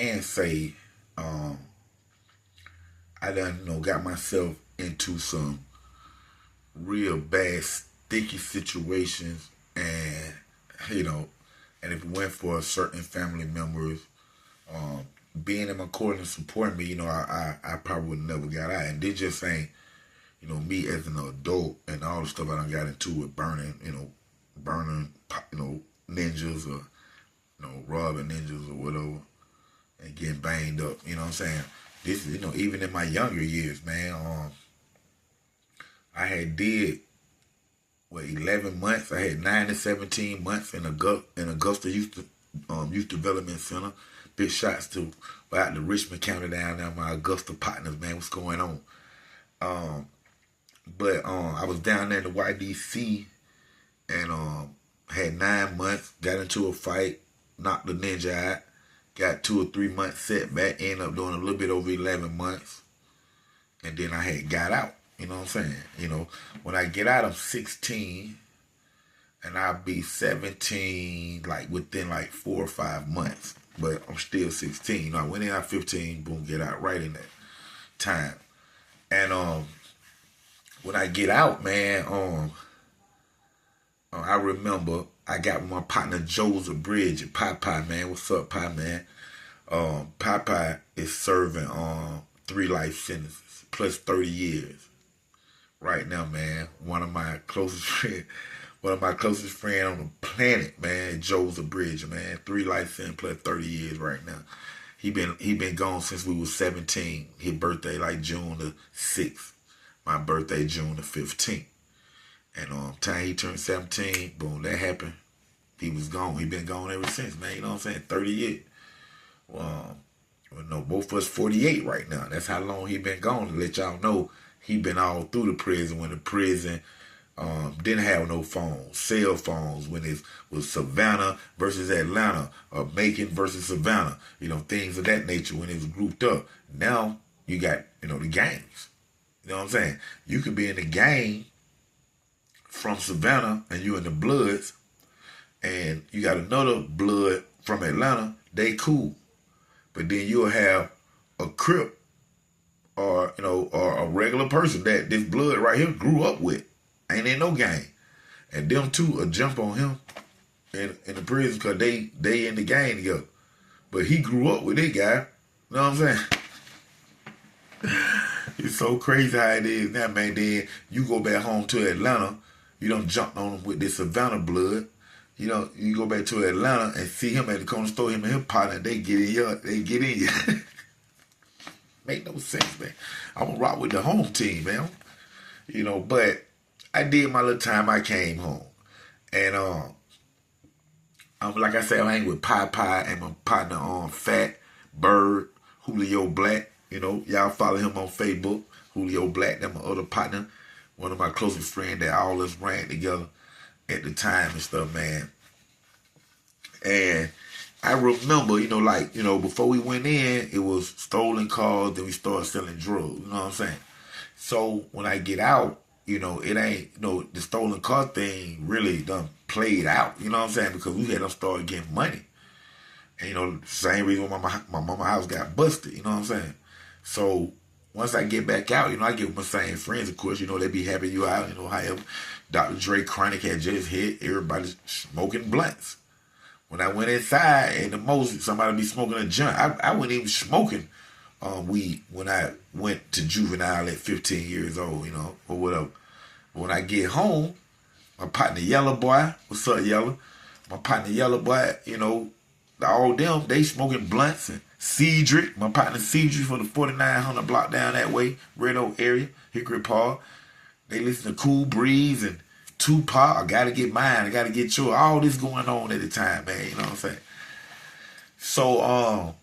can say I done, got myself into some real bad, sticky situations, and you know, and if it went for certain family members, um, being in my corner and supporting me, I probably would never got out. And they just ain't, me as an adult and all the stuff I done got into with burning, ninjas or, robbing ninjas or whatever and getting banged up. You know what I'm saying? This is, even in my younger years, man, I had did, 11 months. I had 9 to 17 months in Augusta Youth Development Center. Big shots to out the Richmond County down there, my Augusta partners, man. What's going on? Um, but I was down there in the YDC and had 9 months. Got into a fight, knocked the ninja out. Got 2 or 3 months setback. Ended up doing a little bit over 11 months, and then I had got out. You know what I'm saying? When I get out, I'm 16, and I'll be 17 like within like 4 or 5 months. But I'm still 16. I went in at 15, boom, get out right in that time. And when I get out, man, I remember I got with my partner Joseph Bridge at Popeye, man. What's up, Pie, man? Popeye is serving 3 life sentences plus 30 years right now, man. One of my closest friends on the planet, man, Joseph Bridge, man. 3 life sentences plus 30 years right now. He been gone since we was 17. His birthday like June the 6th. My birthday June the 15th. And time he turned 17, boom, that happened. He was gone. He been gone ever since, man. You know what I'm saying? 30 years. No, both of us 48 right now. That's how long he been gone. To let y'all know, he been all through the prison. When the prison didn't have no phones, cell phones. When it was Savannah versus Atlanta, or Macon versus Savannah, things of that nature. When it was grouped up. Now you got the gangs. You know what I'm saying? You could be in the gang from Savannah and you in the Bloods, and you got another Blood from Atlanta. They cool. But then you'll have a Crip or a regular person that this Blood right here grew up with. Ain't in no gang. And them two will jump on him in the prison because they in the gang together. But he grew up with this guy. You know what I'm saying? It's so crazy how it is now, man. Then you go back home to Atlanta. You don't jump on him with this Savannah Blood. You go back to Atlanta and see him at the corner store, him and his partner, they get in you. Make no sense, man. I'm gonna rock with the home team, man. But I did my little time. I came home. And like I said, I hang with Pie and my partner on Fat Bird, Julio Black. Y'all follow him on Facebook, Julio Black. That's my other partner, one of my closest friends that all us ran together at the time and stuff, man. And I remember, before we went in, it was stolen cars, then we started selling drugs, you know what I'm saying? So when I get out, it ain't, the stolen car thing really done played out, you know what I'm saying? Because we had them started getting money. And, the same reason why my mama house got busted, you know what I'm saying? So once I get back out, I get with my same friends, of course, they be happy you out, however. Dr. Dre Chronic had just hit, everybody smoking blunts. When I went inside, and the most, somebody be smoking a joint. I wasn't even smoking weed when I went to juvenile at 15 years old, or whatever. When I get home, my partner Yellow Boy, what's up, Yellow? My partner Yellow Boy, all them, they smoking blunts. And Cedric, my partner Cedric from the 4900 block down that way, Red Oak area, Hickory Park. They listen to Cool Breeze and Tupac. I gotta get mine. I gotta get yours. All this going on at the time, man. You know what I'm saying? So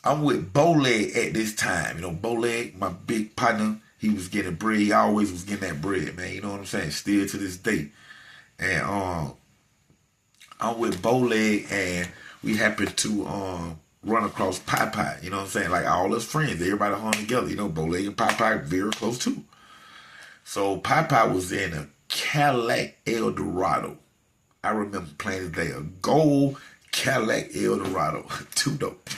I'm with Bowleg at this time. Bowleg, my big partner, he was getting bread. He always was getting that bread, man. You know what I'm saying? Still to this day. And I'm with Bowleg, and we happened to run across Popeye. You know what I'm saying? Like all us friends, everybody hung together. Bowleg and Popeye very close too. So Popeye was in a Cadillac Eldorado. I remember playing today, a gold Cadillac Eldorado. Too dope.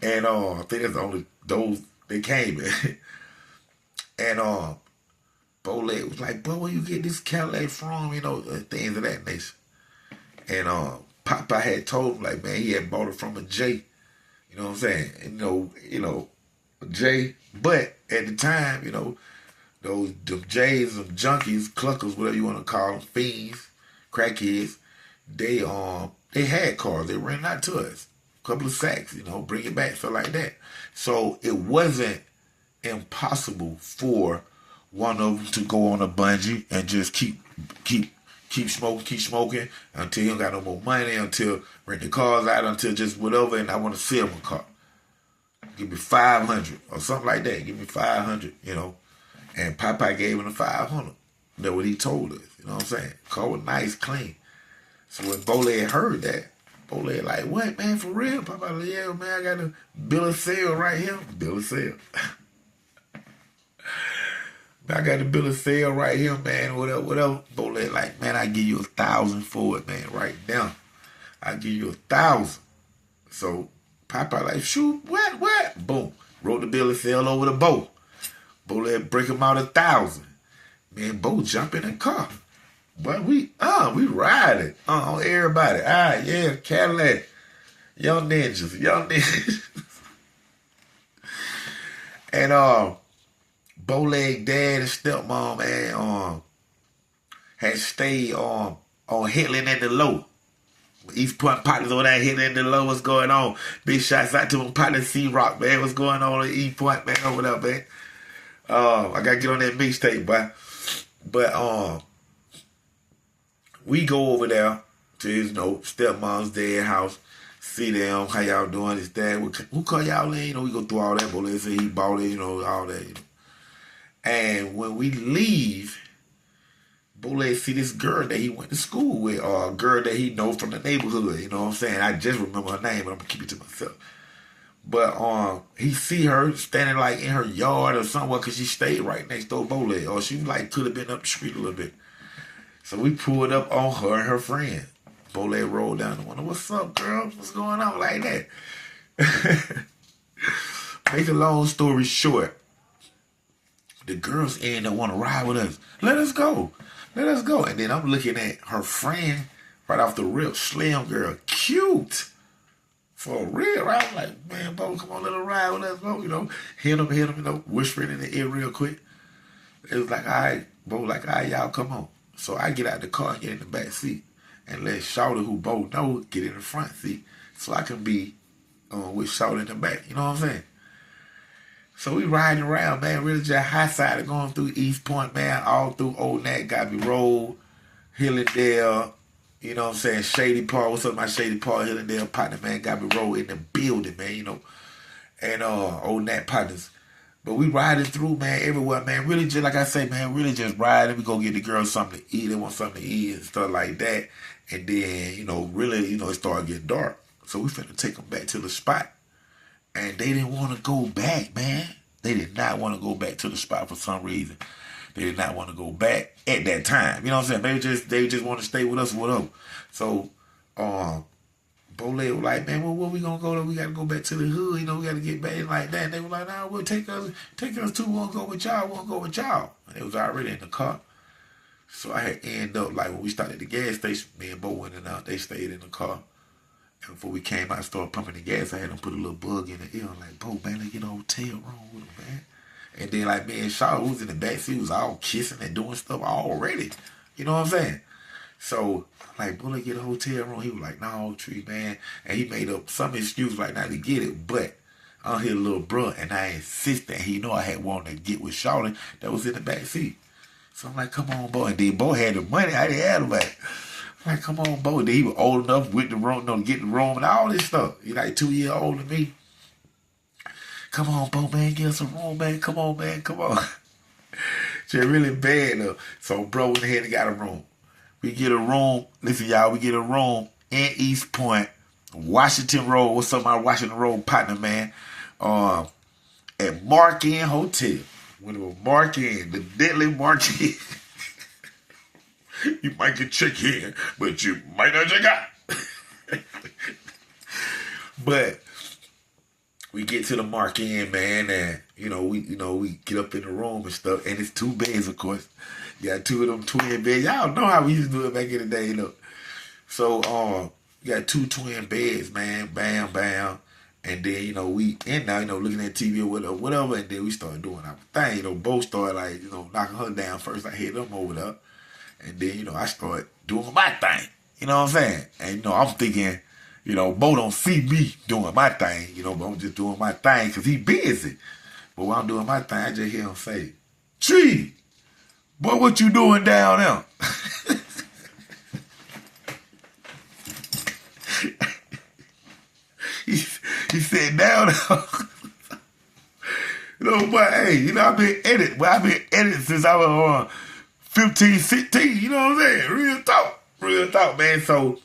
And I think that's the only those they came in. And Bowleg was like, "Boy, where you get this Cadillac from?" Things of that nature. And Papa had told him, like, man, he had bought it from a J. You know what I'm saying? A J. But at the time, those them J's, them junkies, cluckers, whatever you want to call them, fiends, crackheads, they had cars. They ran out to us. A couple of sacks, bring it back, stuff like that. So it wasn't impossible for one of them to go on a bungee and just keep smoking until he don't got no more money, until rent the cars out, until just whatever, and I want to sell my car. Give me 500 or something like that. Give me 500, And Popeye gave him the 500. That's what he told us. You know what I'm saying? Car was nice, clean. So when Bowleg heard that, Bowleg like, what, man, for real? Popeye like, yeah, man, I got a bill of sale right here. Bill of sale. I got the bill of sale right here, man, whatever. Bowleg like, man, I give you 1,000 for it, man, right now. I give you 1,000. So Popeye like, shoot, what? Boom. Wrote the bill of sale over the Bo. Bowleg break him out 1,000. Man, Bo jump in the car. But we riding. Everybody. Yeah, Cadillac. Young ninjas. And Bowleg dad and stepmom, man, had stayed on Hitland in the Low. East Point partners over there Hitland in the Low. What's going on? Big shots out to my partner C-Rock, man. What's going on at East Point, man? Over there, man. I gotta get on that mixtape, boy. But we go over there to his stepmom's dad house, see them, how y'all doing, his dad, who call y'all in? We go through all that, but let's say he bought it, all that, And when we leave, Bowleg see this girl that he went to school with, or a girl that he know from the neighborhood, you know what I'm saying? I just remember her name, but I'm gonna keep it to myself. But he see her standing like in her yard or somewhere because she stayed right next door to Bowleg. Or she like could have been up the street a little bit. So we pulled up on her and her friend. Bowleg rolled down the window. What's up, girl? What's going on like that? Make a long story short, the girls end up want to ride with us. Let us go. And then I'm looking at her friend right off the rip. Slim girl. Cute. For real, right? I'm like, man, Bo, come on, let her ride with us, Bo. Hit him, whispering in the ear real quick. It was like, all right, Bo, like, all right, y'all, come on. So I get out the car and get in the back seat and let Shawty, who Bo know, get in the front seat so I can be with Shawty in the back. You know what I'm saying? So we riding around, man, really just high side going through East Point, man, all through Old Nat, Gabby Road, Hillendale, you know what I'm saying, Shady Park. What's up, my Shady Park, Hillendale partner, man, Gabby Road in the building, man, and Old Nat partners. But we riding through, man, everywhere, man. Really just, like I say, man, really just riding. We go get the girls something to eat. They want something to eat and stuff like that. And then, really, it started getting dark. So we finna take them back to the spot. And they didn't want to go back, man. They did not want to go back to the spot for some reason. They did not want to go back at that time. You know what I'm saying? They just want to stay with us or whatever. So, Bowleg was like, man, well, where we gonna go to? We gotta go back to the hood, we gotta get back in like that. And they were like, nah, we'll take us too, we won't go with y'all. And it was already in the car. So I had ended up, like, when we started at the gas station, me and Bo went in and out, they stayed in the car. And before we came out and started pumping the gas, I had them put a little bug in the ear. I'm like, Bo, man, let's get a hotel room with him, man. And then, like, me and Shaw, who was in the backseat, was all kissing and doing stuff already. You know what I'm saying? So, like, Bullet get a hotel room. He was like, no, Tree, man. And he made up some excuse right now to get it. But I'm here, little bro, and I insisted. He know I had wanted to get with Shawty that was in the back seat. So I'm like, come on, Bo. And then Bo had the money. I didn't have the money. I'm like, come on, Bo. And then he was old enough with the room, to get the room and all this stuff. He like 2 years older than me. Come on, Bo, man, get us a room, man. Come on, man, come on. Just really bad, though. So, bro went ahead and got a room. We get a room. Listen, y'all, we get a room in East Point, Washington Road. What's up, my Washington Road partner, man? At Mark Inn Hotel. When it was Mark Inn, the deadly Mark Inn. You might get check in, but you might not check out. But we get to the mark in, man, and we get up in the room and stuff, and it's 2 beds, of course. You got 2 of them twin beds. Y'all know how we used to do it back in the day, So you got 2 twin beds, man, bam, bam. And then, we in now, looking at TV or whatever, and then we started doing our thing. Bo started like, knocking her down first. I hit them over there. And then, I started doing my thing. You know what I'm saying? And I'm thinking, Bo don't see me doing my thing, but I'm just doing my thing because he busy. But while I'm doing my thing, I just hear him say, Tree, boy, what you doing down there? He said down there. But hey, I've been editing since I was 15, 16, you know what I'm saying? Real talk, man. So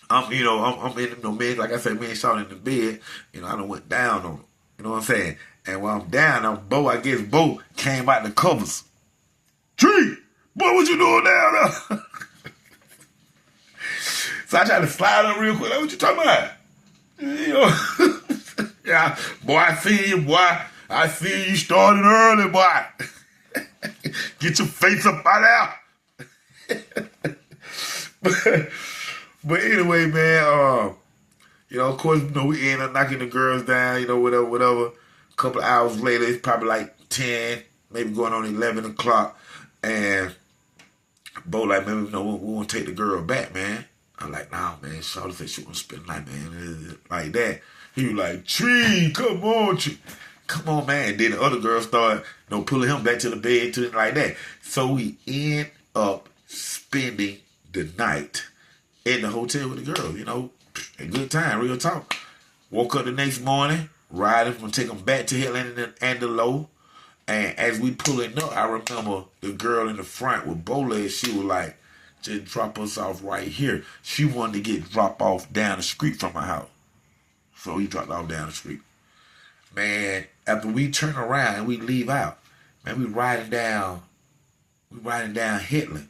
I'm in the bed, like I said, me and Sean in the bed, I done went down on him. You know what I'm saying? And while I'm down, I guess Bo came out the covers. Tree, boy, what you doing down there? So I tried to slide up real quick. Like, what you talking about? Yeah, boy, I see you, boy. I see you starting early, boy. Get your face up out there. But anyway, man, of course, we end up knocking the girls down, whatever. A couple of hours later, it's probably like 10, maybe going on 11 o'clock. And Bo like, man, we want to take the girl back, man. I'm like, nah, man. Shawty said she want to spend the night, man. Like that. He was like, Tree, come on, Tree. Come on, man. And then the other girl started, pulling him back to the bed, like that. So we end up spending the night in the hotel with the girl, a good time, real talk. Woke up the next morning, riding from take them back to Hill and the Low. And as we pulling up, I remember the girl in the front with bow legs, she was like, just drop us off right here. She wanted to get dropped off down the street from my house. So he dropped off down the street. Man, after we turn around and we leave out, man, we riding down Hitler.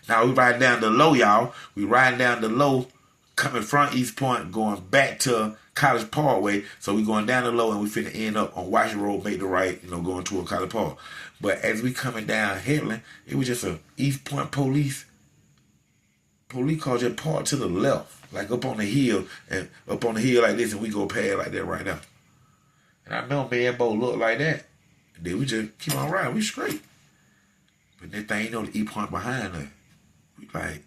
Now we riding down the Low, y'all. We riding down the Low, coming from East Point, going back to College Parkway. So we going down the Low and we finna end up on Washington Road, make the right, going toward College Park. But as we coming down Headland, it was just a East Point police car just parked to the left, like up on the hill like this, and we go past like that right now. And I know me and Bo look like that. And then we just keep on riding, we straight. But that thing, the East Point behind us. We like,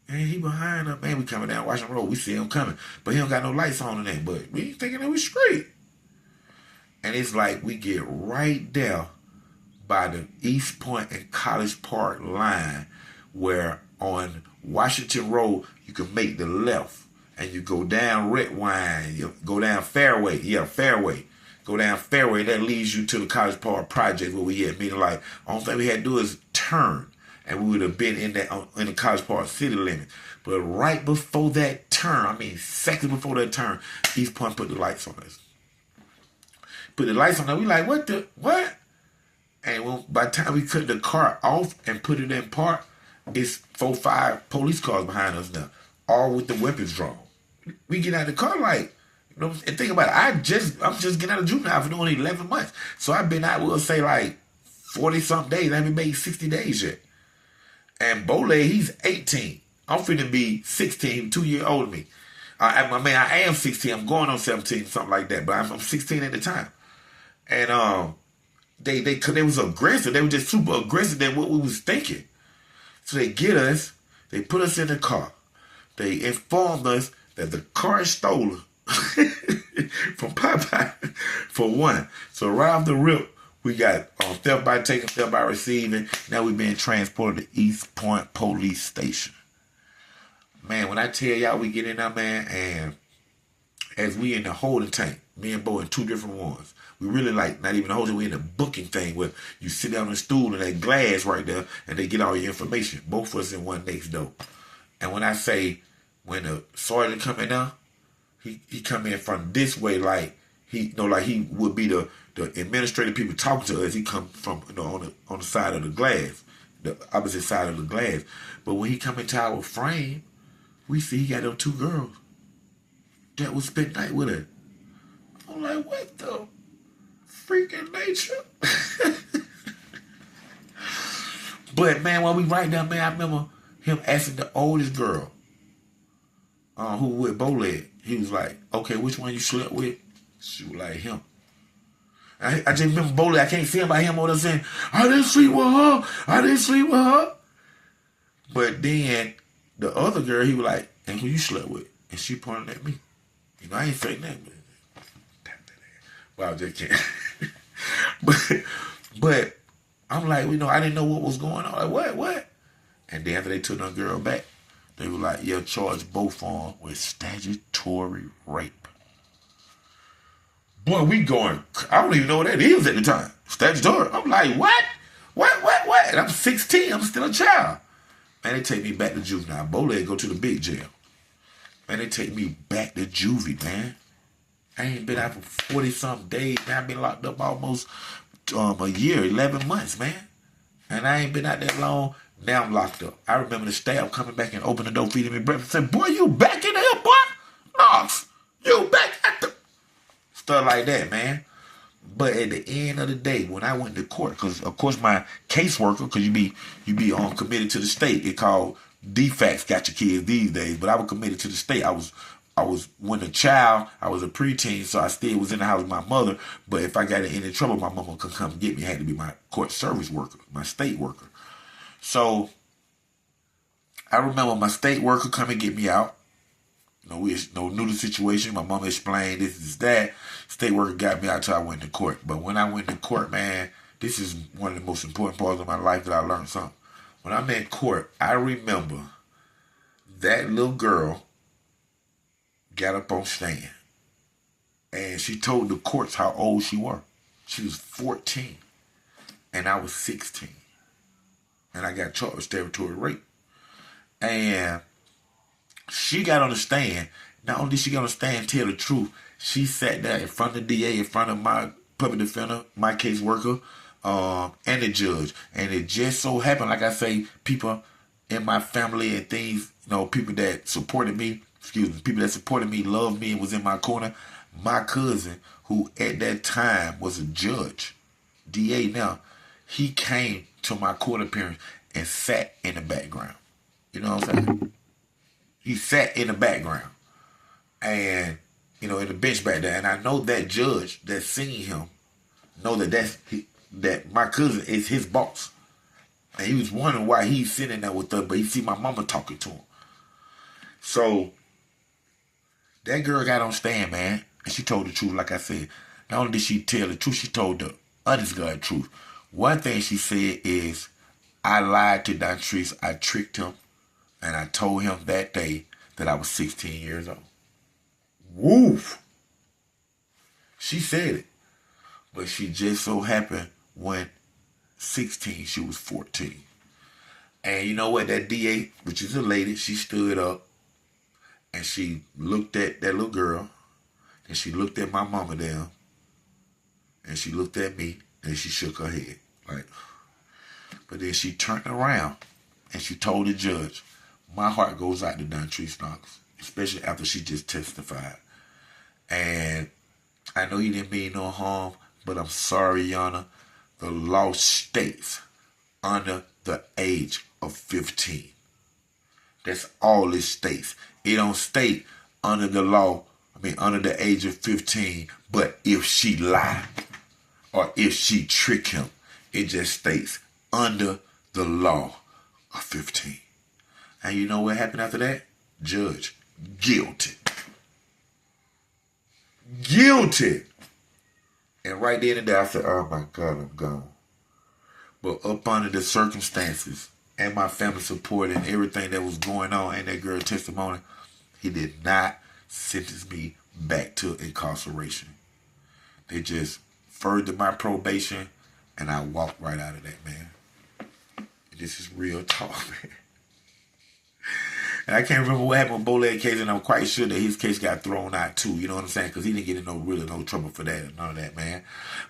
man, he behind us, man. We coming down Washington Road, we see him coming. But he don't got no lights on in there, but we thinking that we straight. And it's like we get right there by the East Point and College Park line, where on Washington Road you can make the left and you go down Red Wine, you go down Fairway, go down Fairway, that leads you to the College Park project where we at. Meaning, like, only thing we had to do is turn, and we would have been in the College Park city limit. But right before that turn, seconds before that turn, East Point put the lights on us. Put the lights on us. We like, what? And by the time we cut the car off and put it in park, it's 4, 5 police cars behind us now, all with the weapons drawn. We get out of the car like, and think about it, I'm just getting out of juvenile for doing 11 months. So I've been out, we'll say like 40-something days. I haven't made 60 days yet. And Bole, he's 18. I'm finna be 16, 2 years older than me. I am 16. I'm going on 17, something like that. But I'm 16 at the time. And they was aggressive. They were just super aggressive than what we was thinking. So they get us. They put us in the car. They informed us that the car is stolen from Popeye, for one. So right off the rip, we got theft by taking, theft by receiving. Now we're being transported to East Point Police Station. Man, when I tell y'all we get in there, man, and as we in the holding tank, me and Bo in 2 different ones. We really like, not even the holding, we in the booking thing where you sit down on the stool and that glass right there and they get all your information. Both of us in one next door. And when I say, when the sergeant come in there, he come in from this way like he would be the administrative people talking to us. He come from on the side of the glass, the opposite side of the glass. But when he come into our frame, we see he got them 2 girls that would spend night with her. I'm like, what the freaking nature? But, man, when we right there, man, I remember him asking the oldest girl who with Bowleg. He was like, okay, which one you slept with? She was like, him. I just remember Bowleg. I can't see him by him all the saying, I didn't sleep with her. I didn't sleep with her. But then the other girl, he was like, and who you slept with? And she pointed at me. You know, I ain't saying that. But I was just kidding. but I'm like, you know, I didn't know what was going on. Like, what? And then after they took the girl back, they were like, yeah, charge both on with statutory rape. Boy, we going, I don't even know what that is at the time. Statutory. I'm like, what? What? And I'm 16. I'm still a child. Man, they take me back to juvenile. Bowleg go to the big jail. Man, they take me back to juvie, man. I ain't been out for 40-something days. Man, I've been locked up almost a year, 11 months, man. And I ain't been out that long. Now I'm locked up. I remember the staff coming back and opening the door, feeding me breakfast, and said, boy, you back in there, boy? Knox, you back at the... Stuff like that, man. But at the end of the day, when I went to court, because, of course, my caseworker, because you be committed to the state. It called DFACS, got your kids these days. But I was committed to the state. I was when a child, I was a preteen, so I still was in the house with my mother. But if I got in any trouble, my mama could come get me. It had to be my court service worker, my state worker. So I remember my state worker come and get me out. We knew the situation. My mama explained this is that. State worker got me out until I went to court. But when I went to court, man, this is one of the most important parts of my life that I learned something. When I'm in court, I remember that little girl got up on stand. And she told the courts how old she was. She was 14. And I was 16. And I got charged with statutory rape. And she got on the stand. Not only did she get on the stand and tell the truth, she sat there in front of the DA, in front of my public defender, my caseworker, and the judge. And it just so happened, like I say, people in my family and things, people that supported me, people that supported me, loved me, and was in my corner. My cousin, who at that time was a judge, DA now, he came to my court appearance and sat in the background. You know what I'm saying? He sat in the background and, in the bench back there. And I know that judge that seen him know that my cousin is his boss. And he was wondering why he's sitting there with her, but he see my mama talking to him. So that girl got on stand, man, and she told the truth, like I said. Not only did she tell the truth, she told the honest God truth. One thing she said is, I lied to Dontrice, I tricked him, and I told him that day that I was 16 years old. Woof! She said it. But she just so happened when 16, she was 14. And you know what? That DA, which is a lady, she stood up and she looked at that little girl, and she looked at my mama there, and she looked at me, and she shook her head. But then she turned around and she told the judge, my heart goes out to Dontrice Knox, especially after she just testified. And I know you didn't mean no harm, but I'm sorry, Yana. The law states under the age of 15. That's all it states. It don't state under the law, under the age of 15, but if she lied or if she tricked him, it just states under the law of 15. And you know what happened after that? Judge, guilty. Guilty. And right then and there, I said, oh my God, I'm gone. But up under the circumstances and my family support and everything that was going on and that girl's testimony, he did not sentence me back to incarceration. They just furthered my probation and I walked right out of that, man. This is real talk, man. And I can't remember what happened with Bowleg's case, and I'm quite sure that his case got thrown out too. You know what I'm saying? Because he didn't get in no trouble for that and none of that, man.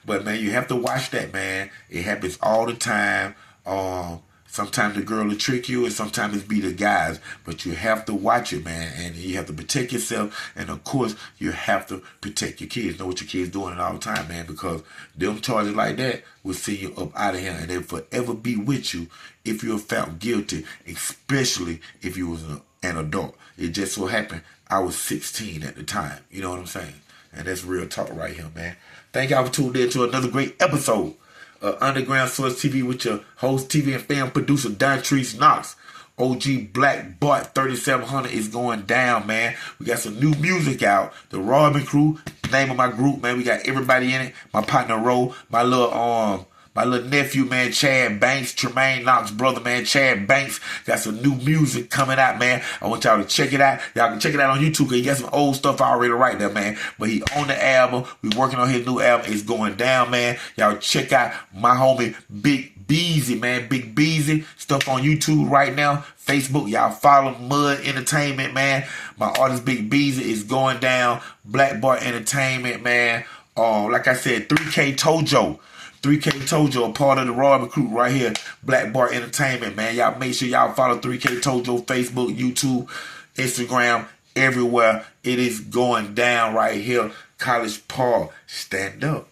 But man, you have to watch that, man. It happens all the time. Sometimes the girl will trick you, and sometimes it be the guys. But you have to watch it, man, and you have to protect yourself. And of course, you have to protect your kids. Know what your kids doing all the time, man, because them charges like that will see you up out of here, and they'll forever be with you if you're found guilty, especially if you was an adult. It just so happened I was 16 at the time. You know what I'm saying? And that's real talk right here, man. Thank y'all for tuning in to another great episode of Underground Source TV with your host, TV and film producer, Don Treese Knox. OG Black Bart3700 is going down, man. We got some new music out. The Robin Crew, name of my group, man. We got everybody in it. My partner Ro, my little nephew, man, Chad Banks, Tremaine Knox brother, man, Chad Banks. Got some new music coming out, man. I want y'all to check it out. Y'all can check it out on YouTube, because he got some old stuff already right there, man. But he on the album. We working on his new album. It's going down, man. Y'all check out my homie Big Beezy, man. Big Beezy. Stuff on YouTube right now. Facebook, y'all follow Mud Entertainment, man. My artist Big Beezy is going down. Black Bart Entertainment, man. Like I said, 3K Tojo. 3K Tojo, a part of the Robin Crew right here. Black Bart Entertainment, man. Y'all make sure y'all follow 3K Tojo, Facebook, YouTube, Instagram, everywhere. It is going down right here. College Park, stand up.